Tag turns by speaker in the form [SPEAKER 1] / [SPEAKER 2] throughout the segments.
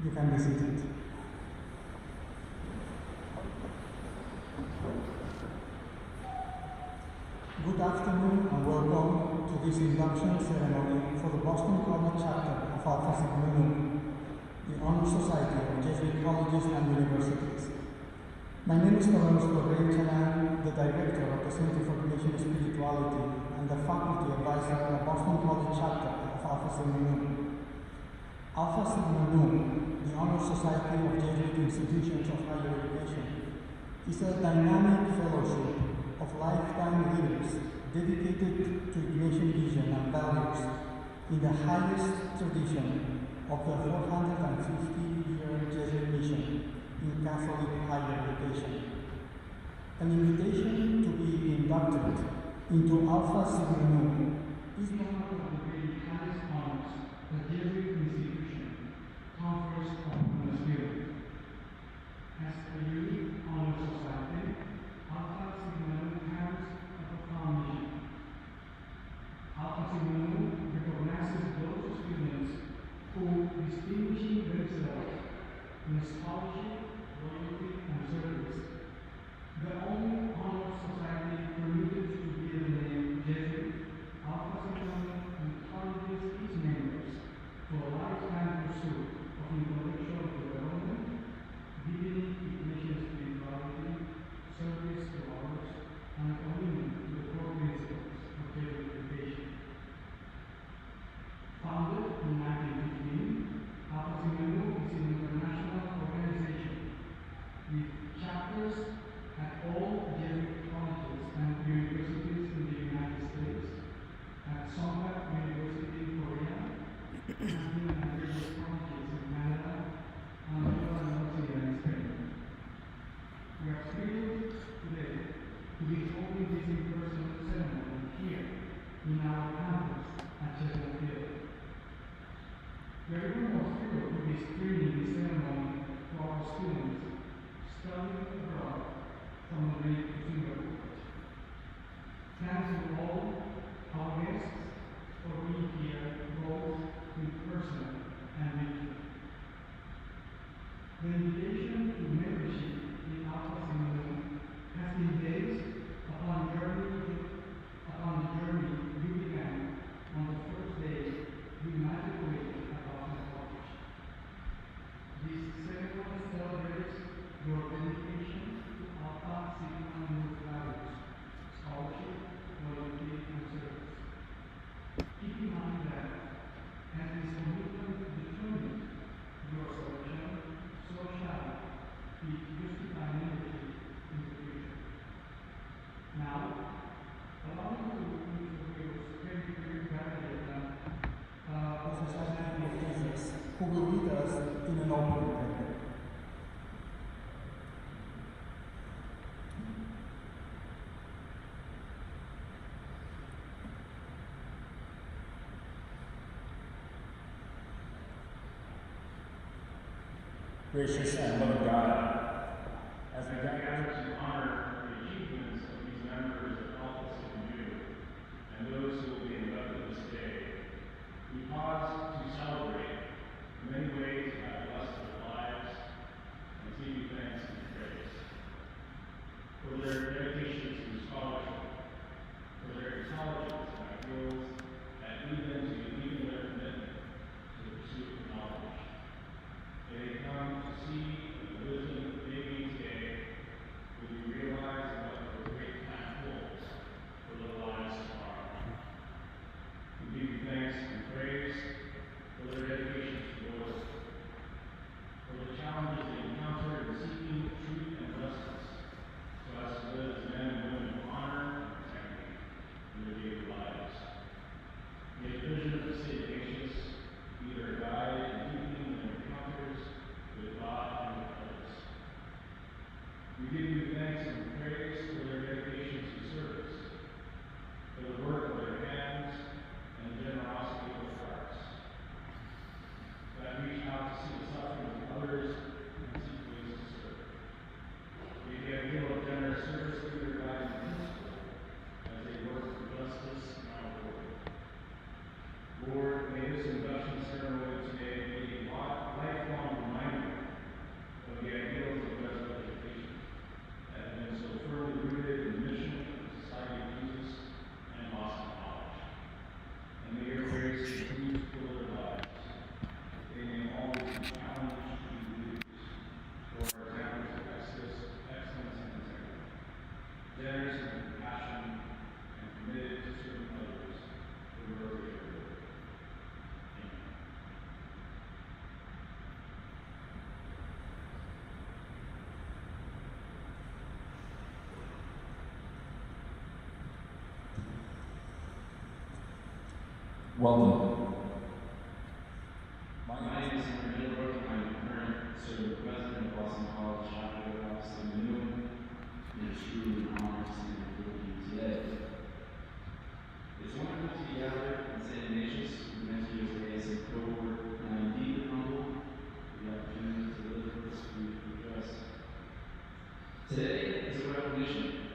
[SPEAKER 1] You can be seated. Good afternoon and welcome to this induction ceremony for the Boston College chapter of Alpha Sigma Nu, the Honor Society of Jesuit Colleges and Universities. My name is Honorary, and I'm the Director of the Center for Creation Spirituality and the Faculty Advisor of the Boston College chapter of Alpha Sigma Nu. Alpha Sigma Nu, the Honor Society of Jesuit Institutions of Higher Education, is a dynamic fellowship of lifetime leaders dedicated to Ignatian vision and values in the highest tradition of the 450-year Jesuit mission in Catholic higher education. An invitation to be inducted into Alpha Sigma Nu is one of the very highest honors the Jesuit institution confers upon the Spirit. As a unique honor society, Alpha Sigma Nu carries a profound mission. Alpha Sigma Nu recognizes those students who, distinguishing themselves in scholarship, loyalty, and service, the only honor society permitted to bear the name Jesuit, Alpha Sigma Nu encourages its members to a lifetime pursuit of intellectual development, deepening Ignatian spirituality, service to others, and a commitment to the core principles of Jesuit education. Founded in 1915, Alpha Sigma Nu is an international organization with chapters at all Jesuit colleges and universities in the United States, at Songbak University in Korea, and at various colleges in Canada, and New Zealand and Spain. We are thrilled today to be holding this in-person ceremony here in our campus at Chestnut Hill. We are even more thrilled to be streaming this ceremony to our students studying abroad from Madrid to Singapore. Thanks to all our guests for being here both in person and virtually. The invitation to membership in Alpha Sigma Nu has been based upon the journey you began on the first day you matriculated at Boston College. This ceremony celebrates your dedication to Alpha Sigma Nu values, scholarship, loyalty, and service. Keep in mind that as this commitment determines your selection, so shall be justify membership in the future. Now, allow me to introduce very gradually the Society of Jesus, who will lead us in an open prayer.
[SPEAKER 2] Gracious and loving God, as we gather to honor the achievements of these members of Alpha Sigma Nu and those who will be inducted this day, we pause to celebrate the many ways you have blessed their lives and to give you thanks and praise for their dedication to scholarship, for their intelligence and ideals that lead them to deepen their commitment to the pursuit of knowledge. They come to see the wisdom that they need today when you realize what your great path holds for the lives tomorrow. We give you thanks and praise
[SPEAKER 3] Welcome.
[SPEAKER 4] My name is Honorary. I'm the current serving president of Boston College Chapter of Keynote. It is truly an honor to stand before you today. It's wonderful to be gathered in St. Ignatius for the next year's ASM cohort, and I am deeply humbled for the opportunity to deliver this brief address. Today is a recognition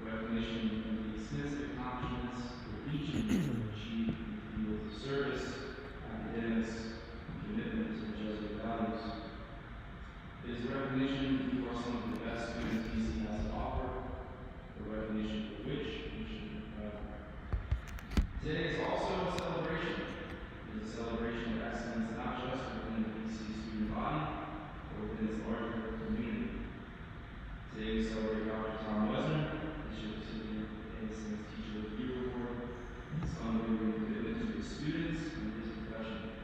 [SPEAKER 4] of the extensive accomplishments that each of you have achieved in the field of service, academics, and commitment to the Jesuit values. It is a recognition that you are some of the best students BC has to offer, a recognition for which we should be proud. Today is also a celebration. It is a celebration of excellence not just within the BC student body, but within its larger community. Today we celebrate Dr. Tom Wesner, Bishop recipient of the ASM's Teacher of the Year Award, and his unwavering commitment to his students and his profession.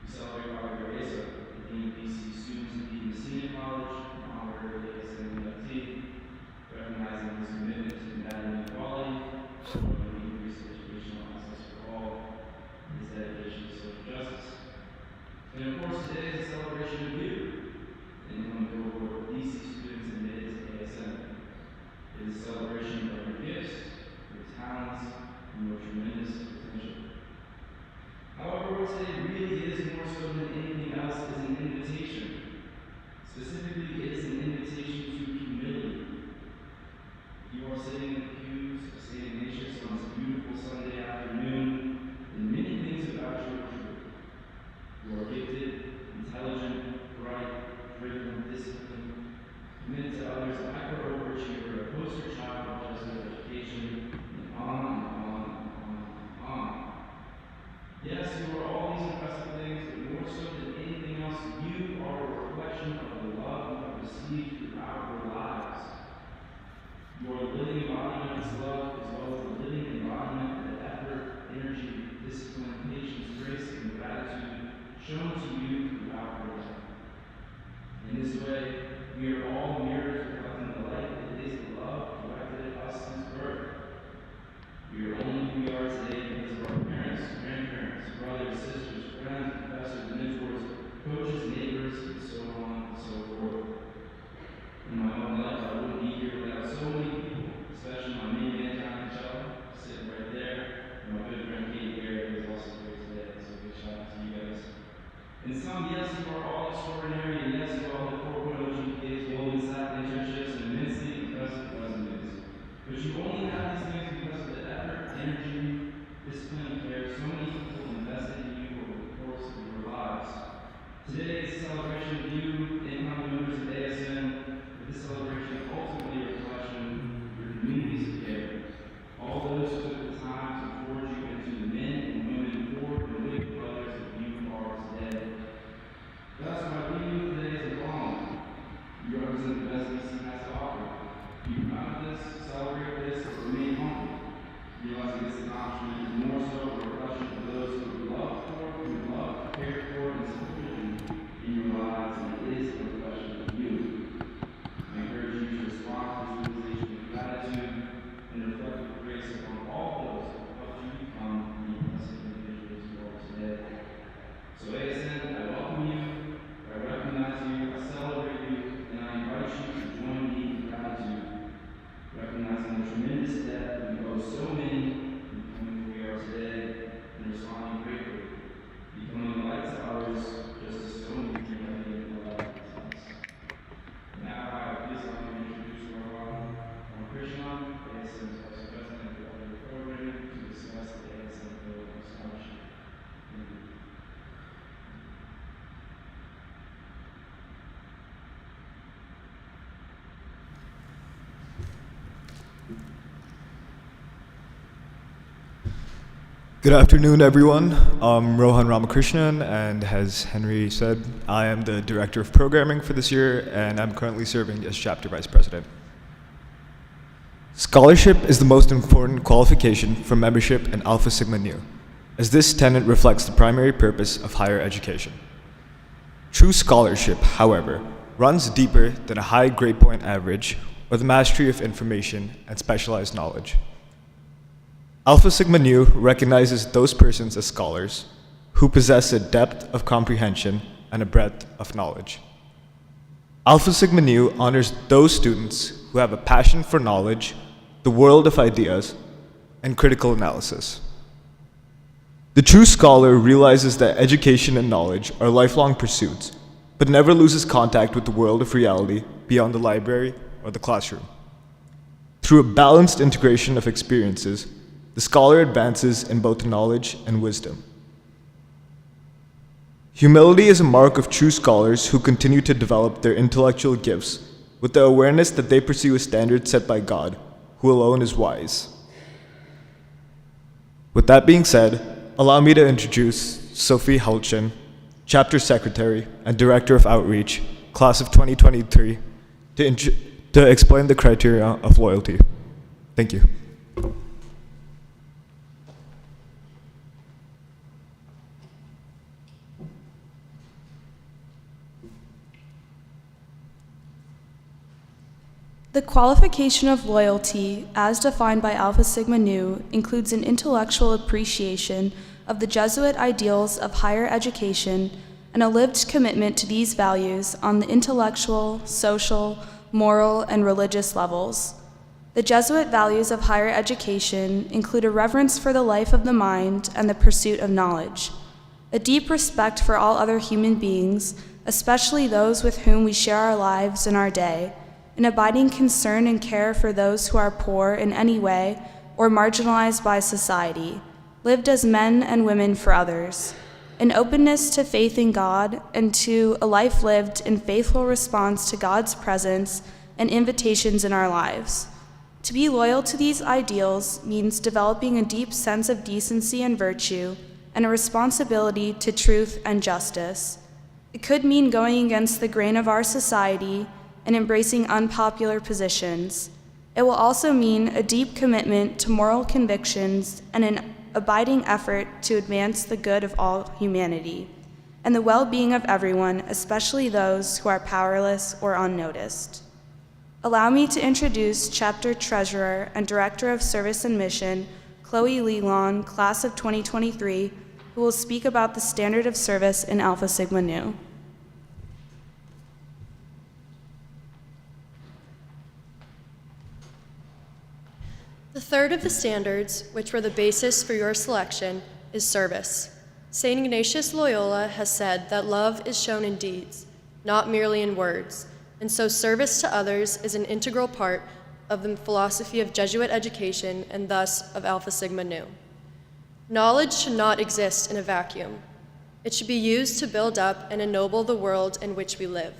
[SPEAKER 4] We celebrate Dr. Gareza, the Dean of BC Students and Dean of Senior College, and Honorary ASM inductee, recognizing his commitment to combating inequality, promoting increased educational access for all, and his dedication to social justice. And of course, today is a celebration of you, the incoming cohort of BC students admitted to ASM. It is a celebration of your gifts, your talents, and your tremendous potential. However, what today really is more so than anything else is an invitation. Specifically, it is an invitation to humility. You are sitting in the pews of St. Ignatius on this beautiful Sunday afternoon, and many things about you are true. You are gifted, intelligent, bright, driven, disciplined, committed to others, a hyper-overachiever, a poster child of Jesuit education, and on and on and on and on. Yes, you are all these impressive things, but more so than anything else, you are a reflection of the love you have received throughout your lives. You are a living embodiment of this love, as well as a living embodiment of the effort, energy, discipline, patience, grace, and gratitude shown to you throughout your life. In this way, we are all mirrors reflecting the light that is the love directed at us since birth. We are only who we are today because of our parents, grandparents, brothers, sisters, friends, professors, mentors, coaches, neighbors, and so on and so forth. In my own life, I wouldn't be here without so many people, especially my main man, John Michelle, sitting right there, and my good friend Katie Garrett, who is also here today. So big shout out to you guys. And some, yes, you are all extraordinary, and yes, you all have 4.0 GPAs, golden sack internships, and immensely impressive resumes. But you only have these things because of the effort, energy, discipline, and care so many people invested in you over the course of your lives. Today is a celebration of you, incoming members of ASM, but this celebration is ultimately a reflection of your communities of care. All those who took the time to forge you into the men and women for and with brothers that you are today. That's why we today is a calling. You represent the best BC has to offer. Be proud of this, celebrate this, but remain humble. Realizing this accomplishment is more so a reflection of those who you love for, who you love, cared for, and supported you in your lives, and it is a reflection of you. I encourage you to respond to this realization with gratitude and reflect with grace upon all those who helped you become the impressive individuals you are today. So ASM, I welcome you, I recognize you, I celebrate you, and I invite you to join me in gratitude, recognizing the tremendous debt that we owe so many in becoming who we are today, and responding gratefully, becoming a light to others, just as so many people have given the light to us. Now, I please like to introduce Rohan Ramakrishnan, ASM's Vice President of the Program, to discuss the ASM Program Scholarship. Thank you.
[SPEAKER 5] Good afternoon, everyone. I'm Rohan Ramakrishnan, and as Henry said, I am the Director of Programming for this year, and I'm currently serving as Chapter Vice President. Scholarship is the most important qualification for membership in Alpha Sigma Nu, as this tenet reflects the primary purpose of higher education. True scholarship, however, runs deeper than a high grade point average or the mastery of information and specialized knowledge. Alpha Sigma Nu recognizes those persons as scholars who possess a depth of comprehension and a breadth of knowledge. Alpha Sigma Nu honors those students who have a passion for knowledge, the world of ideas, and critical analysis. The true scholar realizes that education and knowledge are lifelong pursuits, but never loses contact with the world of reality beyond the library or the classroom. Through a balanced integration of experiences, the scholar advances in both knowledge and wisdom. Humility is a mark of true scholars who continue to develop their intellectual gifts with the awareness that they pursue a standard set by God, who alone is wise. With that being said, allow me to introduce Sophie Hulchin, Chapter Secretary and Director of Outreach, Class of 2023, to explain the criteria of loyalty. Thank you.
[SPEAKER 3] The qualification of loyalty, as defined by Alpha Sigma Nu, includes an intellectual appreciation of the Jesuit ideals of higher education and a lived commitment to these values on the intellectual, social, moral, and religious levels. The Jesuit values of higher education include a reverence for the life of the mind and the pursuit of knowledge, a deep respect for all other human beings, especially those with whom we share our lives and our day, an abiding concern and care for those who are poor in any way or marginalized by society, lived as men and women for others, an openness to faith in God and to a life lived in faithful response to God's presence and invitations in our lives. To be loyal to these ideals means developing a deep sense of decency and virtue and a responsibility to truth and justice. It could mean going against the grain of our society and embracing unpopular positions. It will also mean a deep commitment to moral convictions and an abiding effort to advance the good of all humanity and the well-being of everyone, especially those who are powerless or unnoticed. Allow me to introduce Chapter Treasurer and Director of Service and Mission, Chloe Lelon, Class of 2023, who will speak about the standard of service in Alpha Sigma Nu.
[SPEAKER 6] The third of the standards, which were the basis for your selection, is service. St. Ignatius Loyola has said that love is shown in deeds, not merely in words, and so service to others is an integral part of the philosophy of Jesuit education and thus of Alpha Sigma Nu. Knowledge should not exist in a vacuum. It should be used to build up and ennoble the world in which we live.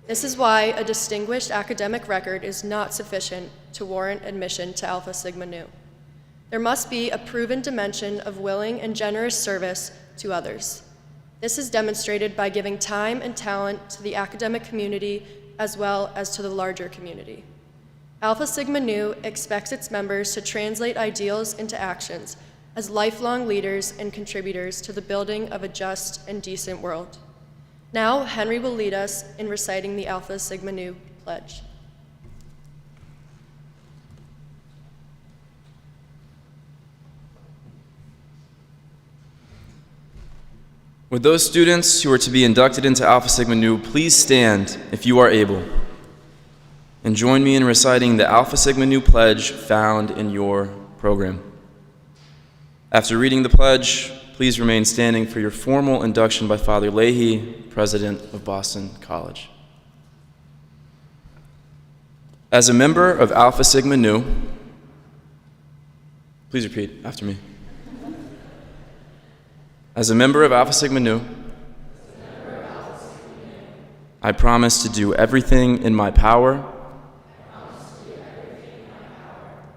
[SPEAKER 6] This is why a distinguished academic record is not sufficient to warrant admission to Alpha Sigma Nu. There must be a proven dimension of willing and generous service to others. This is demonstrated by giving time and talent to the academic community as well as to the larger community. Alpha Sigma Nu expects its members to translate ideals into actions as lifelong leaders and contributors to the building of a just and decent world. Now, Henry will lead us in reciting the Alpha Sigma Nu pledge.
[SPEAKER 4] Would those students who are to be inducted into Alpha Sigma Nu please stand if you are able and join me in reciting the Alpha Sigma Nu pledge found in your program. After reading the pledge, please remain standing for your formal induction by Father Leahy, President of Boston College. As a member of Alpha Sigma Nu, please repeat after me. As a member of Alpha Sigma Nu, I promise to do everything in my power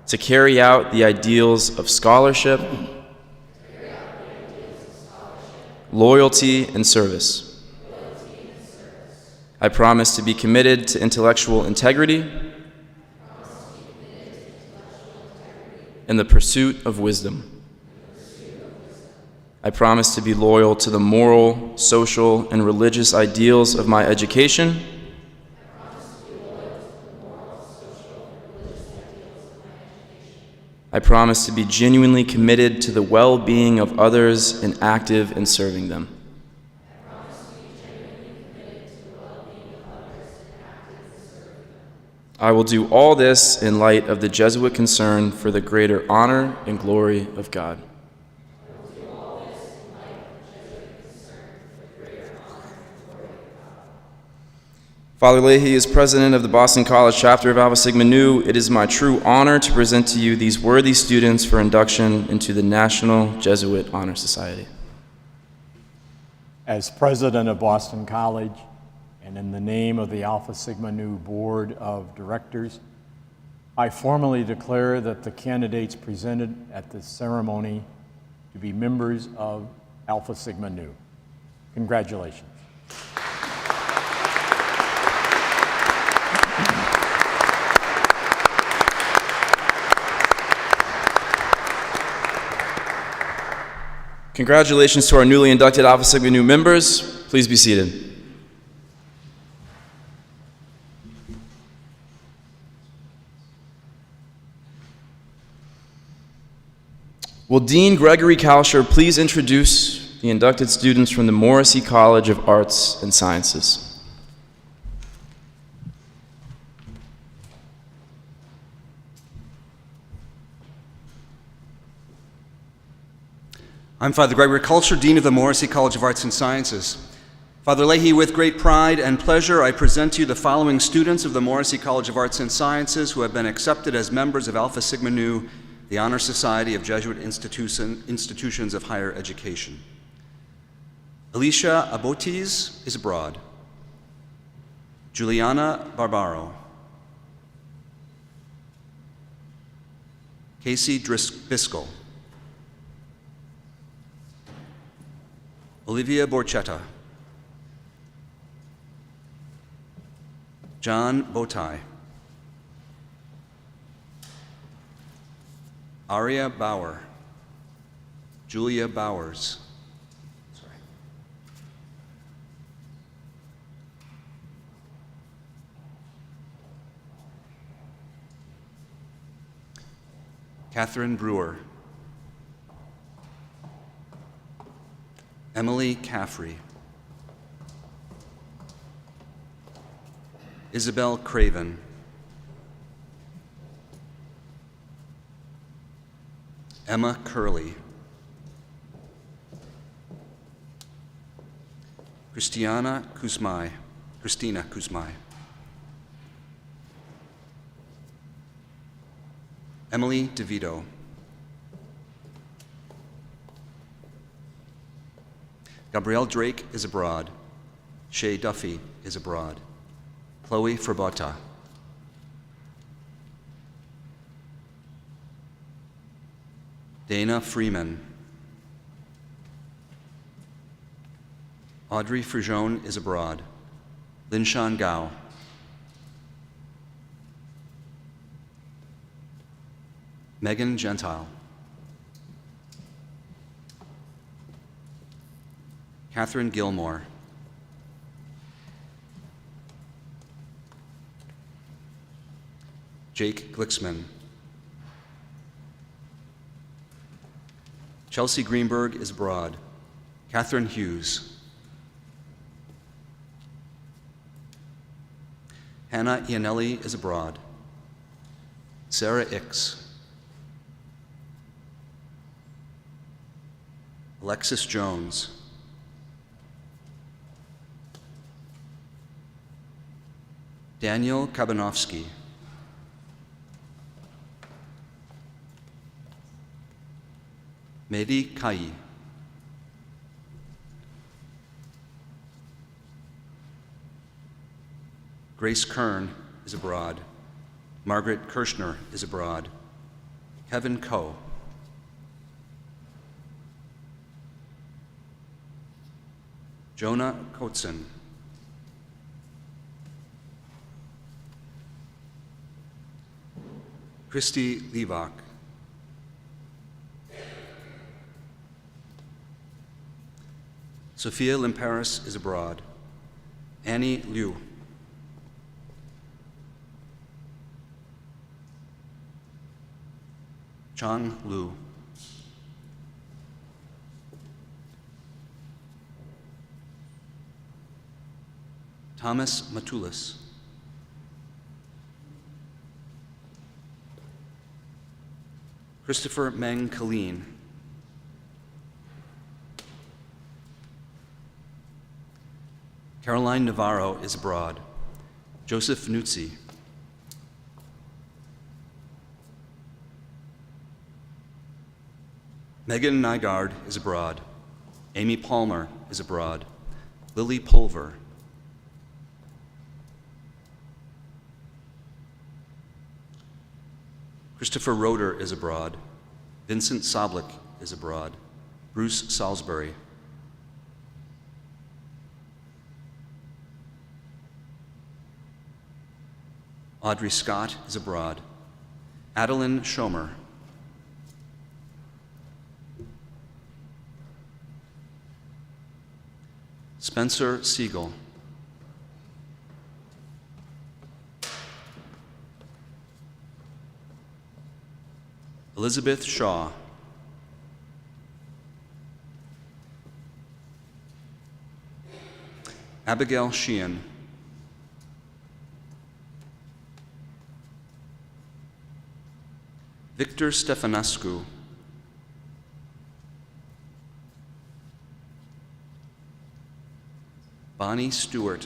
[SPEAKER 4] to carry out the ideals of scholarship, loyalty, and service. I promise to be committed to intellectual integrity and the pursuit of wisdom. I promise to be loyal to the moral, social, and religious ideals of my education. I promise to be genuinely committed to the well-being of others and active in serving them. I will do all this in light of the Jesuit concern for the greater honor and glory of God. Father Leahy is president of the Boston College chapter of Alpha Sigma Nu. It is my true honor to present to you these worthy students for induction into the National Jesuit Honor Society.
[SPEAKER 7] As president of Boston College, and in the name of the Alpha Sigma Nu Board of Directors, I formally declare that the candidates presented at this ceremony to be members of Alpha Sigma Nu. Congratulations.
[SPEAKER 4] Congratulations to our newly inducted Alpha Sigma Nu members. Please be seated. Will Dean Gregory Kalsher please introduce the inducted students from the Morrissey College of Arts and Sciences?
[SPEAKER 8] I'm Father Gregory Kalsher, Dean of the Morrissey College of Arts and Sciences. Father Leahy, with great pride and pleasure, I present to you the following students of the Morrissey College of Arts and Sciences who have been accepted as members of Alpha Sigma Nu, the Honor Society of Jesuit Institutions of Higher Education. Alicia Abotiz is abroad. Juliana Barbaro. Casey Biskel. Olivia Borchetta. John Botai. Aria Bauer. Julia Bowers. Catherine Brewer. Emily Caffrey. Isabel Craven. Emma Curley. Christina Kuzmai. Emily DeVito. Gabrielle Drake is abroad. Shay Duffy is abroad. Chloe Frabota. Dana Freeman. Audrey Frijon is abroad. Linshan Gao. Megan Gentile. Catherine Gilmore. Jake Glicksman. Chelsea Greenberg is abroad. Catherine Hughes. Hannah Iannelli is abroad. Sarah Ix. Alexis Jones. Daniel Kabanovsky. Mehdi Kai. Grace Kern is abroad. Margaret Kirschner is abroad. Kevin Coe. Jonah Kotzen. Christy Levak. Sophia Limparis is abroad. Annie Liu. Chang Lu. Thomas Matulis. Christopher Meng Colleen. Caroline Navarro is abroad. Joseph Nuzzi. Megan Nygaard is abroad. Amy Palmer is abroad. Lily Pulver. Christopher Roeder is abroad. Vincent Soblick is abroad. Bruce Salisbury. Audrey Scott is abroad. Adeline Schomer. Spencer Siegel. Elizabeth Shaw. Abigail Sheehan. Victor Stefanescu. Bonnie Stewart.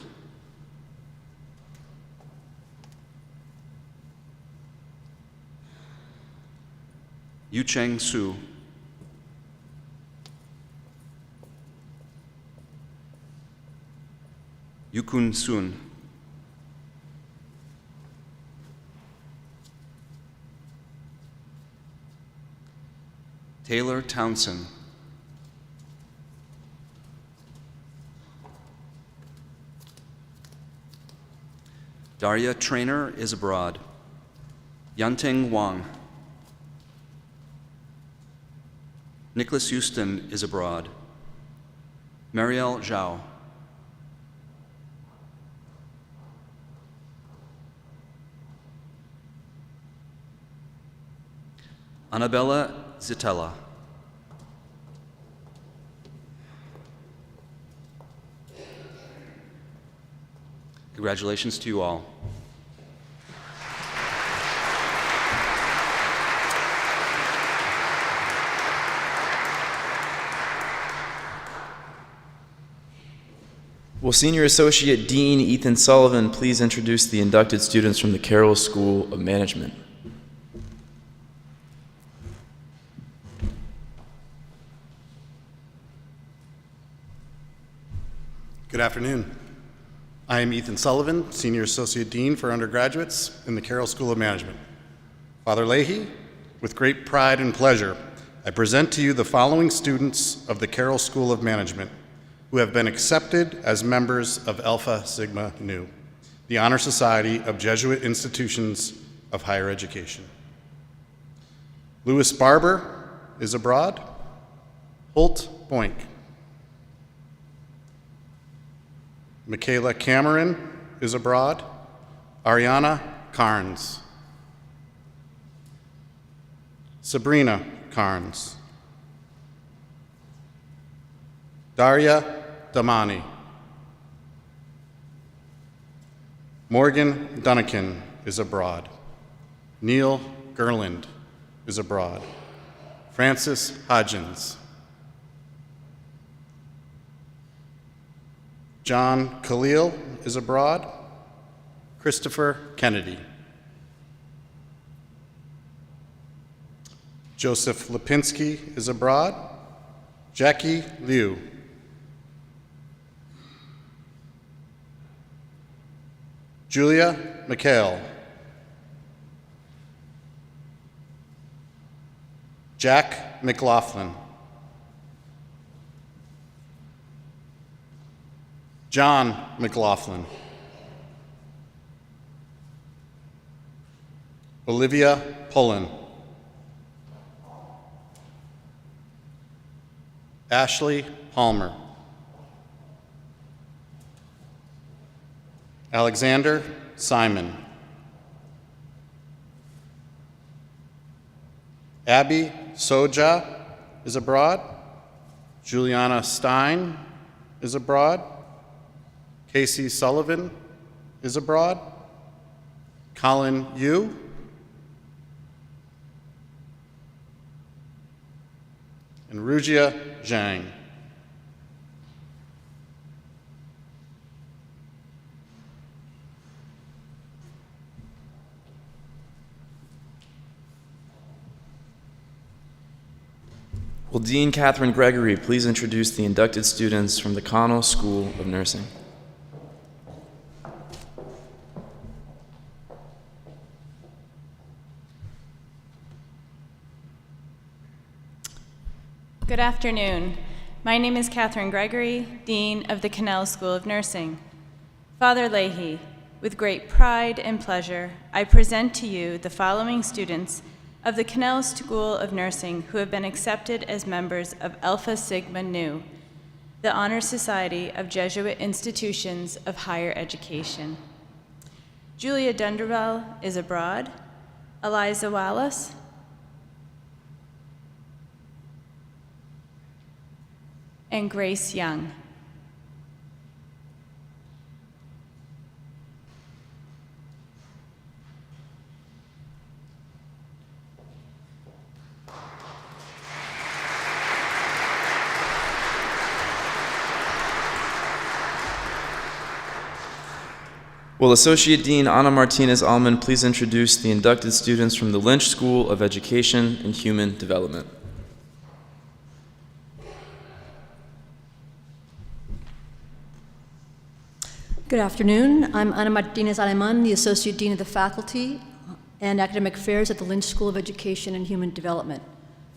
[SPEAKER 8] Yu Cheng Su. Yukun Sun. Taylor Townsend. Daria Trainer is abroad. Yanteng Wang. Nicholas Houston is abroad. Marielle Zhao. Annabella Zitella. Congratulations to you all.
[SPEAKER 9] Will Senior Associate Dean Ethan Sullivan please introduce the inducted students from the Carroll School of Management?
[SPEAKER 10] Good afternoon. I am Ethan Sullivan, Senior Associate Dean for Undergraduates in the Carroll School of Management. Father Leahy, with great pride and pleasure, I present to you the following students of the Carroll School of Management who have been accepted as members of Alpha Sigma Nu, the Honor Society of Jesuit Institutions of Higher Education. Louis Barber is abroad. Holt Boink. Michaela Cameron is abroad. Ariana Carnes. Sabrina Carnes. Daria Damani. Morgan Dunnican is abroad. Neil Gerland is abroad. Francis Hodgins. John Khalil is abroad. Christopher Kennedy. Joseph Lipinski is abroad. Jackie Liu. Julia McHale. Jack McLaughlin. John McLaughlin. Olivia Pullen. Ashley Palmer. Alexander Simon. Abby Soja is abroad. Juliana Stein is abroad. Casey Sullivan is abroad. Colin Yu. And Rujia Zhang.
[SPEAKER 9] Will Dean Catherine Gregory please introduce the inducted students from the Connell School of Nursing?
[SPEAKER 11] Good afternoon. My name is Catherine Gregory, Dean of the Connell School of Nursing. Father Leahy, with great pride and pleasure, I present to you the following students of the Connell School of Nursing who have been accepted as members of Alpha Sigma Nu, the Honor Society of Jesuit Institutions of Higher Education. Julia Dundervell is abroad. Eliza Wallace, and Grace Young.
[SPEAKER 9] Will Associate Dean Ana Martinez-Alman please introduce the inducted students from the Lynch School of Education and Human Development?
[SPEAKER 12] Good afternoon. I'm Ana Martinez-Aleman, the Associate Dean of the Faculty and Academic Affairs at the Lynch School of Education and Human Development.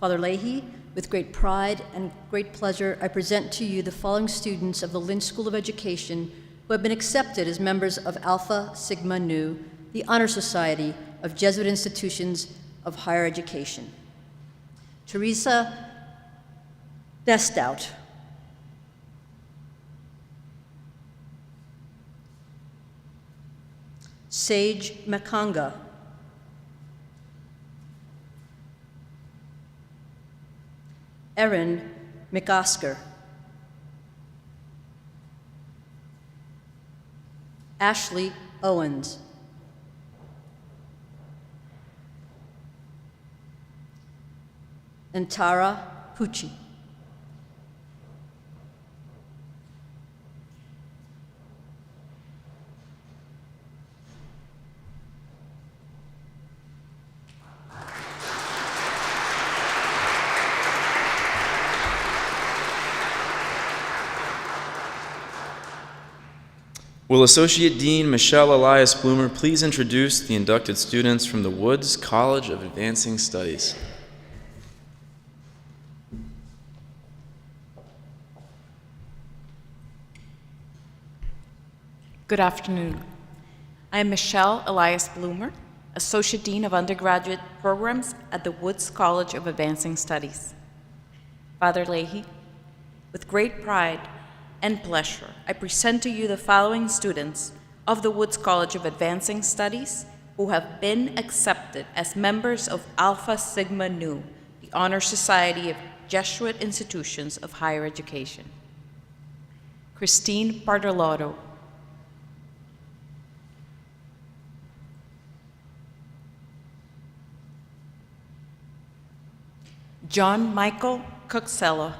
[SPEAKER 12] Father Leahy, with great pride and great pleasure, I present to you the following students of the Lynch School of Education who have been accepted as members of Alpha Sigma Nu, the Honor Society of Jesuit Institutions of Higher Education. Teresa Destout. Sage Makanga. Erin McOsker. Ashley Owens. And Tara Pucci.
[SPEAKER 9] Will Associate Dean Michelle Elias Bloomer please introduce the inducted students from the Woods College of Advancing Studies?
[SPEAKER 13] Good afternoon. I am Michelle Elias Bloomer, Associate Dean of Undergraduate Programs at the Woods College of Advancing Studies. Father Leahy, with great pride and pleasure, I present to you the following students of the Woods College of Advancing Studies who have been accepted as members of Alpha Sigma Nu, the Honor Society of Jesuit Institutions of Higher Education. Christine Bartolotto, John Michael Coxella,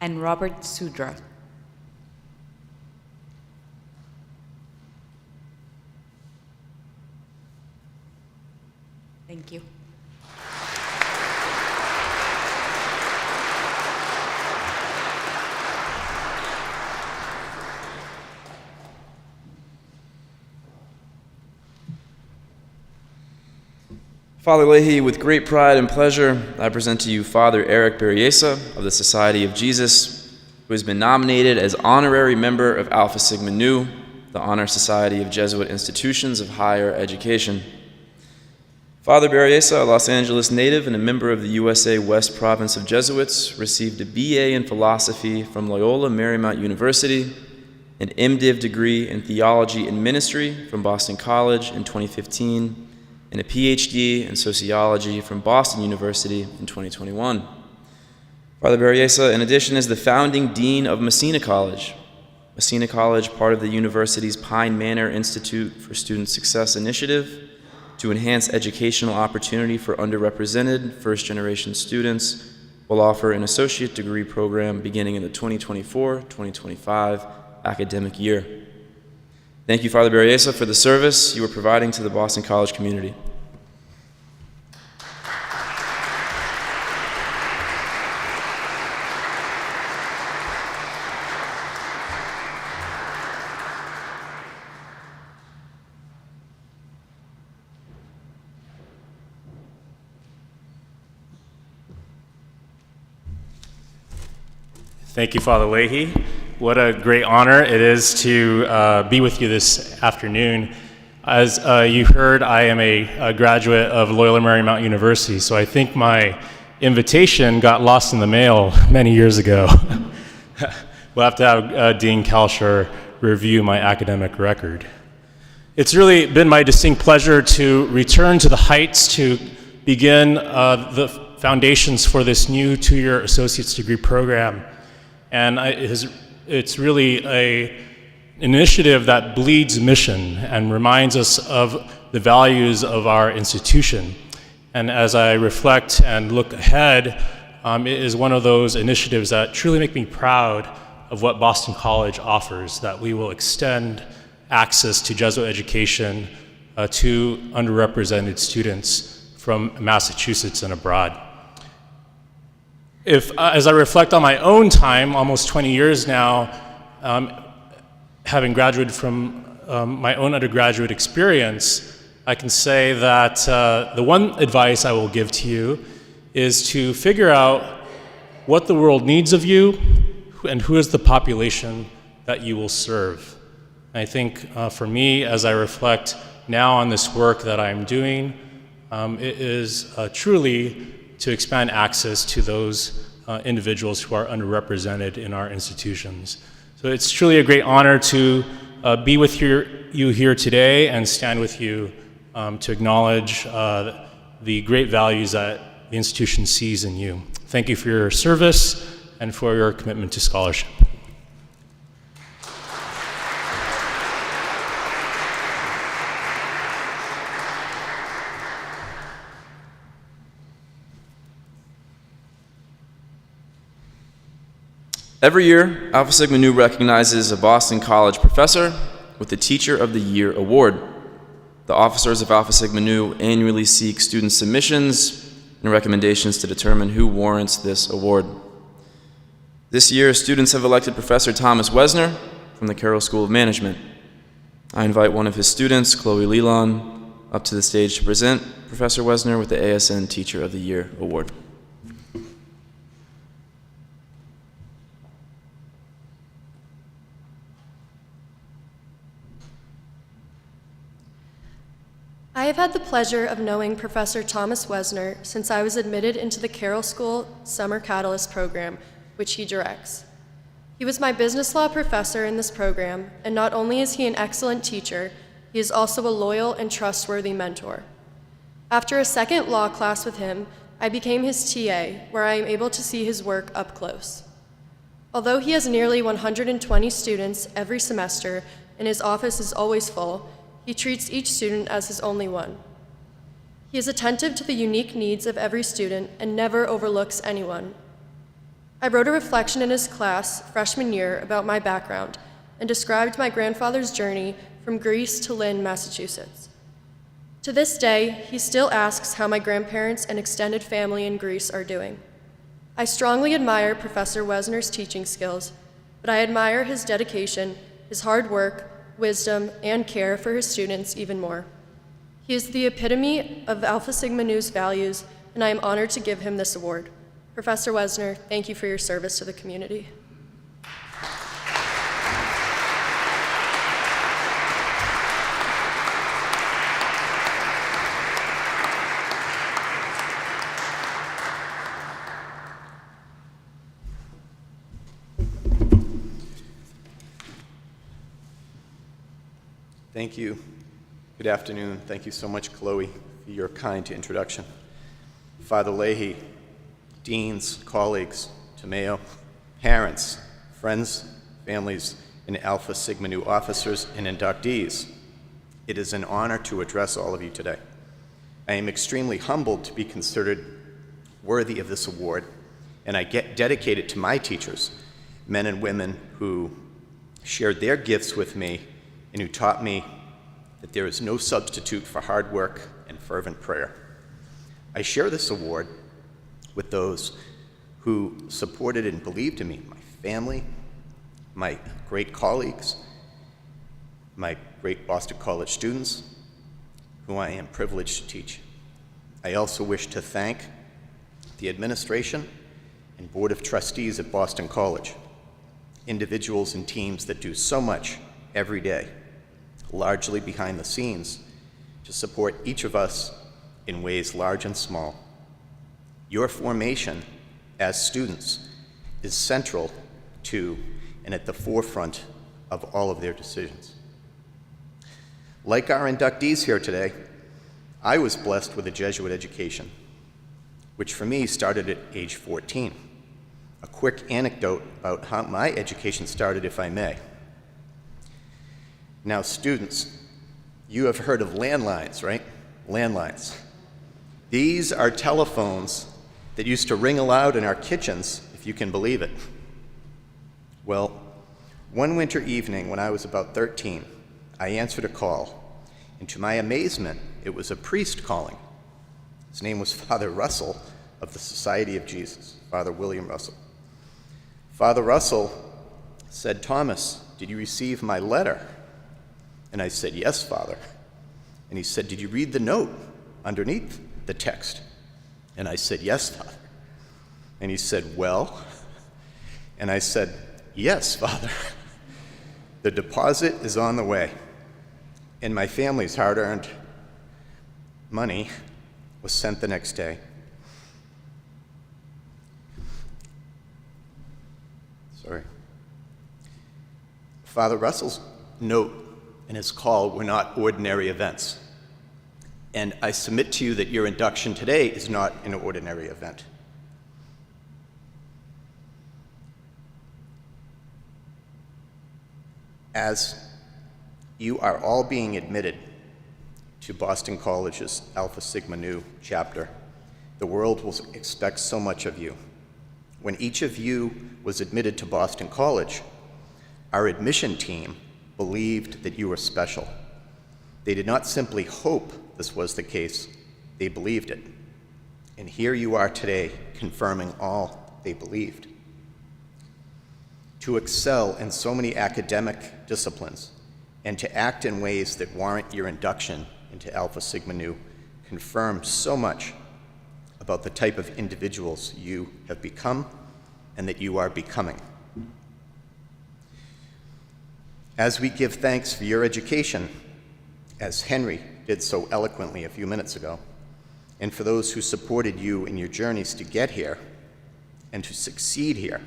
[SPEAKER 13] and Robert Sudra. Thank you.
[SPEAKER 9] Father Leahy, with great pride and pleasure, I present to you Father Eric Berriesa of the Society of Jesus, who has been nominated as honorary member of Alpha Sigma Nu, the Honor Society of Jesuit Institutions of Higher Education. Father Berriesa, a Los Angeles native and a member of the USA West Province of Jesuits, received a BA in philosophy from Loyola Marymount University an MDiv degree in theology and ministry from Boston College in 2015, and a PhD in sociology from Boston University in 2021. Father Berryessa, in addition, is the founding dean of Messina College. Messina College, part of the university's Pine Manor Institute for Student Success Initiative, to enhance educational opportunity for underrepresented first-generation students, will offer an associate degree program beginning in the 2024-2025 academic year. Thank you, Father Berryessa, for the service you are providing to the Boston College community.
[SPEAKER 2] Thank you, Father Leahy. What a great honor it is to be with you this afternoon. As you heard, I am a graduate of Loyola Marymount University, so I think my invitation got lost in the mail many years ago. We'll have to have Dean Kalshar review my academic record. It's really been my distinct pleasure to return to the Heights to begin the foundations for this new two-year associate's degree program. And it's really an initiative that bleeds mission and reminds us of the values of our institution. And as I reflect and look ahead, it is one of those initiatives that truly make me proud of what Boston College offers, that we will extend access to Jesuit education to underrepresented students from Massachusetts and abroad. As I reflect on my own time, almost 20 years now, having graduated from my own undergraduate experience, I can say that the one advice I will give to you is to figure out what the world needs of you and who is the population that you will serve. And I think for me, as I reflect now on this work that I'm doing, it is truly to expand access to those individuals who are underrepresented in our institutions. So it's truly a great honor to be with you here today and stand with you to acknowledge the great values that the institution sees in you. Thank you for your service and for your commitment to scholarship.
[SPEAKER 9] Every year, Alpha Sigma Nu recognizes a Boston College professor with the Teacher of the Year award. The officers of Alpha Sigma Nu annually seek student submissions and recommendations to determine who warrants this award. This year, students have elected Professor Thomas Wesner from the Carroll School of Management. I invite one of his students, Chloe Leland, up to the stage to present Professor Wesner with the ASN Teacher of the Year award.
[SPEAKER 6] I have had the pleasure of knowing Professor Thomas Wesner since I was admitted into the Carroll School Summer Catalyst program, which he directs. He was my business law professor in this program, and not only is he an excellent teacher, he is also a loyal and trustworthy mentor. After a second law class with him, I became his TA, where I am able to see his work up close. Although he has nearly 120 students every semester and his office is always full, he treats each student as his only one. He is attentive to the unique needs of every student and never overlooks anyone. I wrote a reflection in his class freshman year about my background and described my grandfather's journey from Greece to Lynn, Massachusetts. To this day, he still asks how my grandparents and extended family in Greece are doing. I strongly admire Professor Wesner's teaching skills, but I admire his dedication, his hard work, wisdom, and care for his students even more. He is the epitome of Alpha Sigma Nu's values, and I am honored to give him this award. Professor Wesner, thank you for your service to the community.
[SPEAKER 14] Thank you. Good afternoon. Thank you so much, Chloe, for your kind introduction. Father Leahy, deans, colleagues, Tomeo, parents, friends, families, and Alpha Sigma Nu officers and inductees, it is an honor to address all of you today. I am extremely humbled to be considered worthy of this award, and I dedicate it to my teachers, men and women who shared their gifts with me and who taught me that there is no substitute for hard work and fervent prayer. I share this award with those who supported and believed in me, my family, my great colleagues, my great Boston College students, who I am privileged to teach. I also wish to thank the administration and Board of Trustees at Boston College, individuals and teams that do so much every day, largely behind the scenes, to support each of us in ways large and small. Your formation as students is central to and at the forefront of all of their decisions. Like our inductees here today, I was blessed with a Jesuit education, which for me started at age 14. A quick anecdote about how my education started, if I may. Now, students, you have heard of landlines, right? Landlines. These are telephones that used to ring aloud in our kitchens, if you can believe it. Well, one winter evening when I was about 13, I answered a call, and to my amazement, it was a priest calling. His name was Father Russell of the Society of Jesus, Father William Russell. Father Russell said, "Thomas, did you receive my letter?" And I said, "Yes, Father." And he said, "Did you read the note underneath the text?" And I said, "Yes, Father." And he said, "Well?" And I said, "Yes, Father. The deposit is on the way." And my family's hard-earned money was sent the next day. Sorry. Father Russell's note and his call were not ordinary events. And I submit to you that your induction today is not an ordinary event. As you are all being admitted to Boston College's Alpha Sigma Nu chapter, the world will expect so much of you. When each of you was admitted to Boston College, our admission team believed that you were special. They did not simply hope this was the case, they believed it. And here you are today, confirming all they believed. To excel in so many academic disciplines and to act in ways that warrant your induction into Alpha Sigma Nu confirms so much about the type of individuals you have become and that you are becoming. As we give thanks for your education, as Henry did so eloquently a few minutes ago, and for those who supported you in your journeys to get here and to succeed here,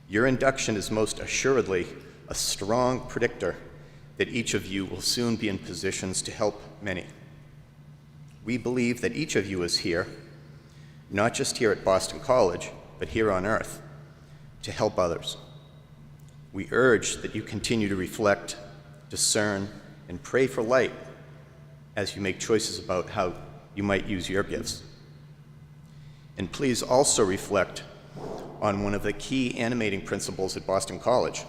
[SPEAKER 14] your induction is most assuredly a strong predictor that each of you will soon be in positions to help many. We believe that each of you is here, not just here at Boston College, but here on earth, to help others. We urge that you continue to reflect, discern, and pray for light as you make choices about how you might use your gifts. And please also reflect on one of the key animating principles at Boston College,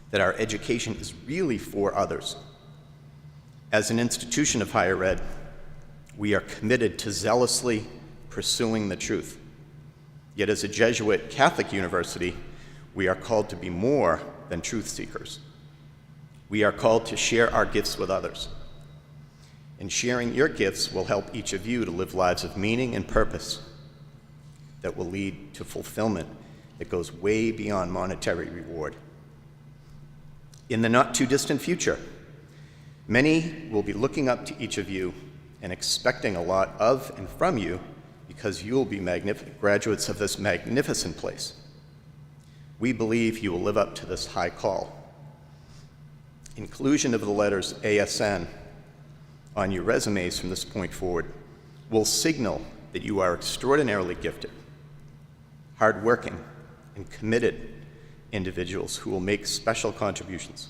[SPEAKER 14] that our education is really for others. As an institution of higher ed, we are committed to zealously pursuing the truth. Yet as a Jesuit Catholic university, we are called to be more than truth seekers. We are called to share our gifts with others. And sharing your gifts will help each of you to live lives of meaning and purpose that will lead to fulfillment that goes way beyond monetary reward. In the not too distant future, many will be looking up to each of you and expecting a lot of and from you because you will be graduates of this magnificent place. We believe you will live up to this high call. Inclusion of the letters ASN on your resumes from this point forward will signal that you are extraordinarily gifted, hardworking, and committed individuals who will make special contributions.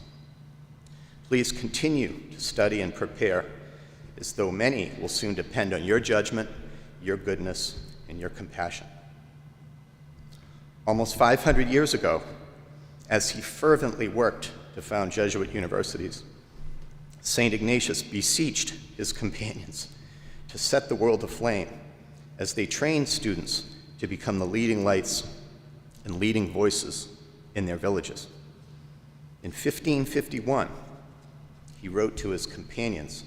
[SPEAKER 14] Please continue to study and prepare, as though many will soon depend on your judgment, your goodness, and your compassion. Almost 500 years ago, as he fervently worked to found Jesuit universities, St. Ignatius beseeched his companions to set the world aflame as they trained students to become the leading lights and leading voices in their villages. In 1551, he wrote to his companions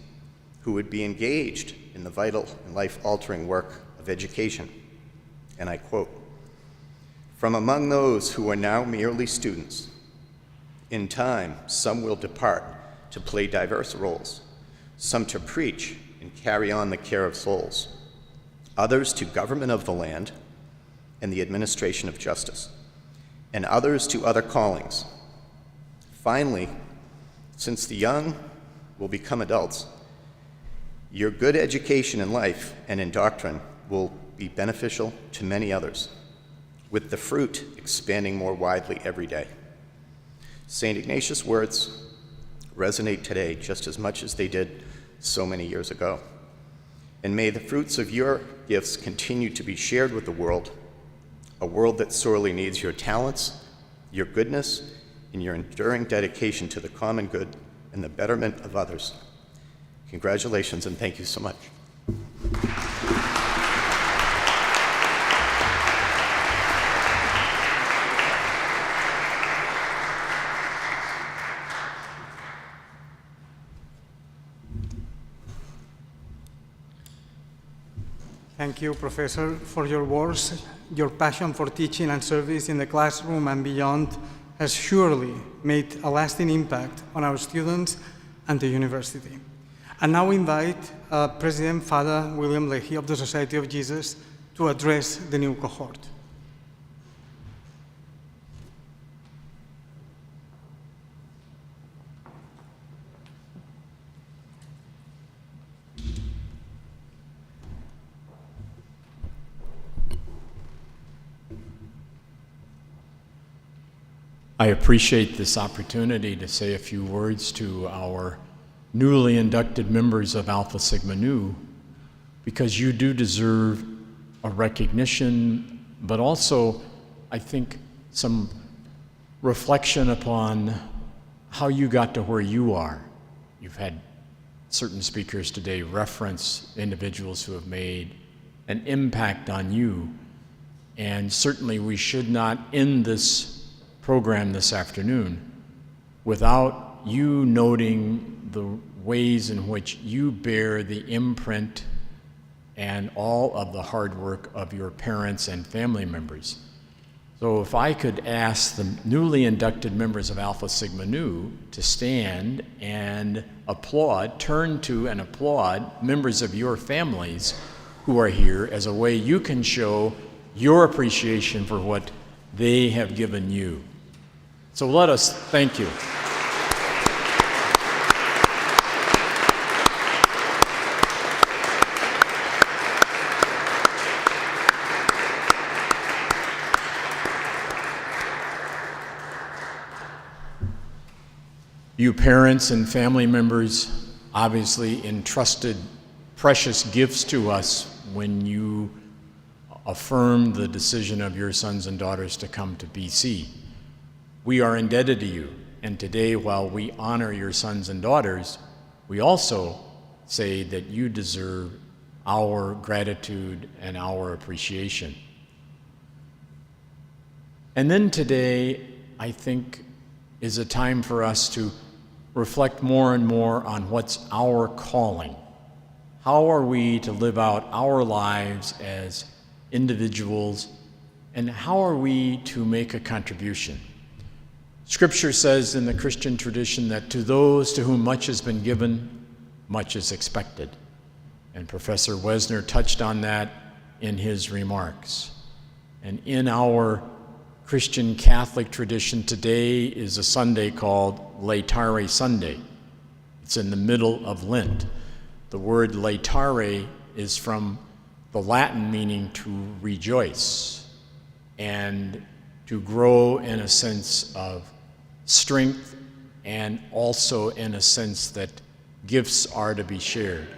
[SPEAKER 14] who would be engaged in the vital and life-altering work of education, and I quote, "From among those who are now merely students, in time some will depart to play diverse roles, some to preach and carry on the care of souls, others to government of the land and the administration of justice, and others to other callings. Finally, since the young will become adults, your good education in life and in doctrine will be beneficial to many others, with the fruit expanding more widely every day." St. Ignatius' words resonate today just as much as they did so many years ago. And may the fruits of your gifts continue to be shared with the world, a world that sorely needs your talents, your goodness, and your enduring dedication to the common good and the betterment of others. Congratulations, and thank you so much.
[SPEAKER 1] Thank you, Professor, for your words. Your passion for teaching and service in the classroom and beyond has surely made a lasting impact on our students and the university. I now invite President Father William Leahy of the Society of Jesus to address the new cohort.
[SPEAKER 7] I appreciate this opportunity to say a few words to our newly inducted members of Alpha Sigma Nu, because you do deserve a recognition, but also, I think, some reflection upon how you got to where you are. You've had certain speakers today reference individuals who have made an impact on you, and certainly we should not end this program this afternoon without you noting the ways in which you bear the imprint and all of the hard work of your parents and family members. So if I could ask the newly inducted members of Alpha Sigma Nu to stand and applaud, turn to and applaud members of your families who are here as a way you can show your appreciation for what they have given you. So let us thank you. You parents and family members obviously entrusted precious gifts to us when you affirmed the decision of your sons and daughters to come to BC. We are indebted to you, and today, while we honor your sons and daughters, we also say that you deserve our gratitude and our appreciation. And then today, I think, is a time for us to reflect more and more on what's our calling. How are we to live out our lives as individuals, and how are we to make a contribution? Scripture says in the Christian tradition that to those to whom much has been given, much is expected. And Professor Wesner touched on that in his remarks. And in our Christian Catholic tradition, today is a Sunday called Laetare Sunday. It's in the middle of Lent. The word laetare is from the Latin meaning to rejoice and to grow in a sense of strength, and also in a sense that gifts are to be shared.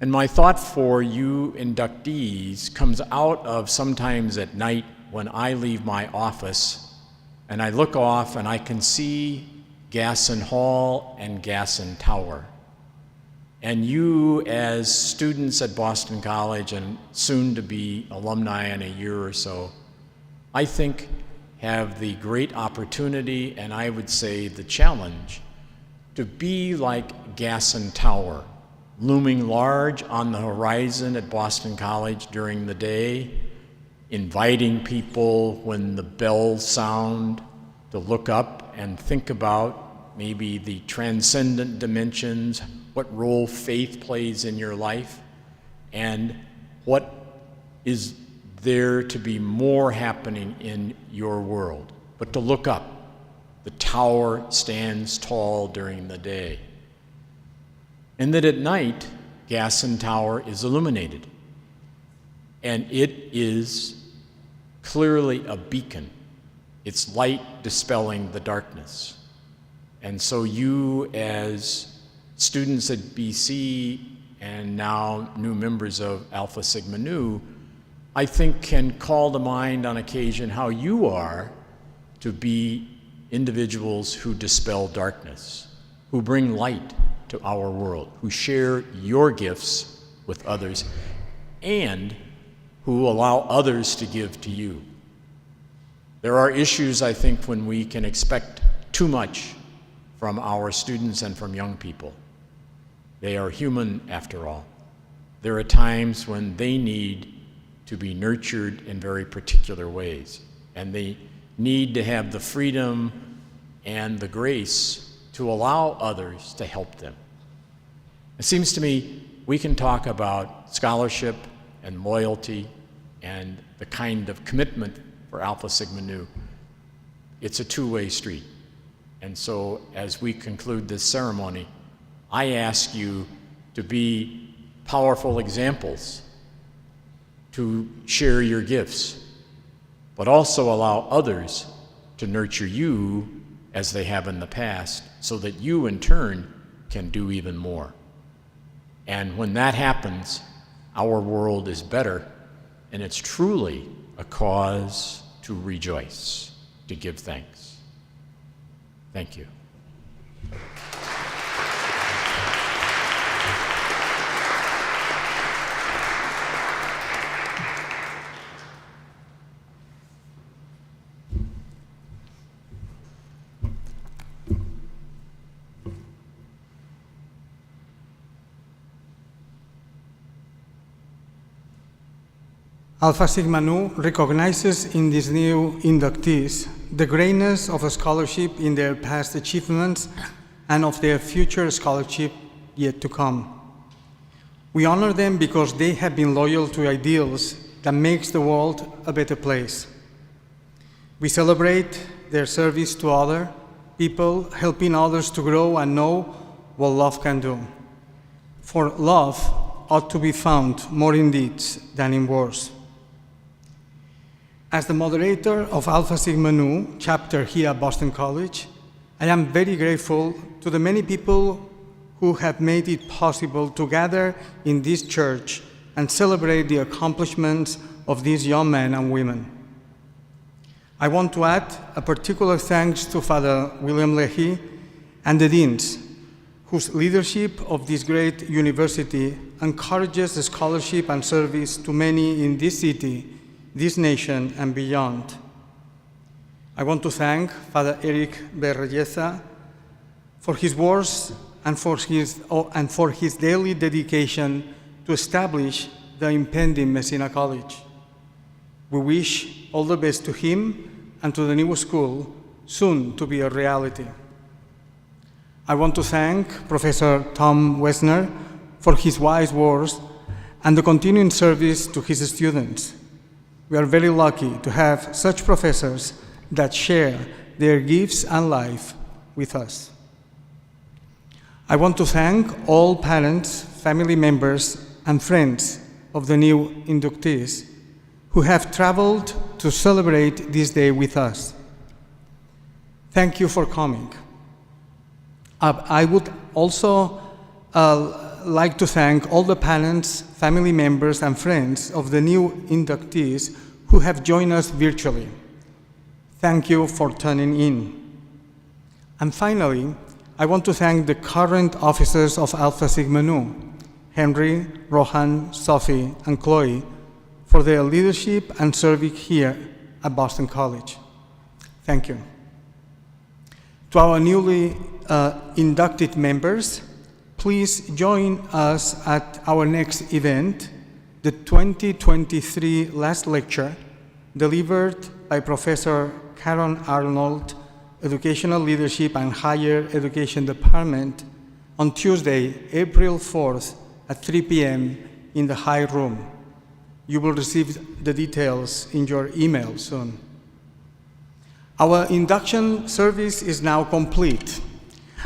[SPEAKER 7] And my thought for you inductees comes out of sometimes at night when I leave my office and I look off and I can see Gasson Hall and Gasson Tower. And you, as students at Boston College and soon to be alumni in a year or so, I think have the great opportunity, and I would say the challenge, to be like Gasson Tower, looming large on the horizon at Boston College during the day, inviting people when the bells sound to look up and think about maybe the transcendent dimensions, what role faith plays in your life, and what is there to be more happening in your world. But to look up. The tower stands tall during the day. And that at night, Gasson Tower is illuminated. And it is clearly a beacon. It's light dispelling the darkness. And so you, as students at BC and now new members of Alpha Sigma Nu, I think can call to mind on occasion how you are to be individuals who dispel darkness, who bring light to our world, who share your gifts with others, and who allow others to give to you. There are issues, I think, when we can expect too much from our students and from young people. They are human after all. There are times when they need to be nurtured in very particular ways, and they need to have the freedom and the grace to allow others to help them. It seems to me we can talk about scholarship and loyalty and the kind of commitment for Alpha Sigma Nu. It's a two-way street. And so as we conclude this ceremony, I ask you to be powerful examples, to share your gifts, but also allow others to nurture you as they have in the past, so that you in turn can do even more. And when that happens, our world is better, and it's truly a cause to rejoice, to give thanks. Thank you.
[SPEAKER 1] Alpha Sigma Nu recognizes in these new inductees the greatness of a scholarship in their past achievements and of their future scholarship yet to come. We honor them because they have been loyal to ideals that makes the world a better place. We celebrate their service to other people, helping others to grow and know what love can do. For love ought to be found more in deeds than in words. As the moderator of Alpha Sigma Nu chapter here at Boston College, I am very grateful to the many people who have made it possible to gather in this church and celebrate the accomplishments of these young men and women. I want to add a particular thanks to Father William Leahy and the deans, whose leadership of this great university encourages the scholarship and service to many in this city, this nation, and beyond. I want to thank Father Eric Berreyesa for his words and for his daily dedication to establish the impending Messina College. We wish all the best to him and to the new school, soon to be a reality. I want to thank Professor Tom Wessner for his wise words and the continuing service to his students. We are very lucky to have such professors that share their gifts and life with us. I want to thank all parents, family members, and friends of the new inductees who have traveled to celebrate this day with us. Thank you for coming. I would also like to thank all the parents, family members, and friends of the new inductees who have joined us virtually. Thank you for tuning in. And finally, I want to thank the current officers of Alpha Sigma Nu, Henry, Rohan, Sophie, and Chloe, for their leadership and service here at Boston College. Thank you. To our newly inducted members, please join us at our next event, the 2023 last lecture, delivered by Professor Karen Arnold, Educational Leadership and Higher Education Department, on Tuesday, April 4th at 3 p.m. in the High Room. You will receive the details in your email soon. Our induction service is now complete.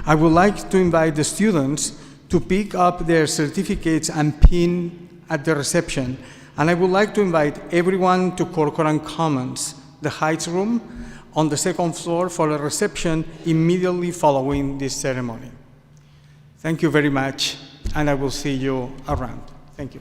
[SPEAKER 1] I would like to invite the students to pick up their certificates and pin at the reception, and I would like to invite everyone to Corcoran Commons, the Heights Room, on the second floor for a reception immediately following this ceremony. Thank you very much, and I will see you around. Thank you.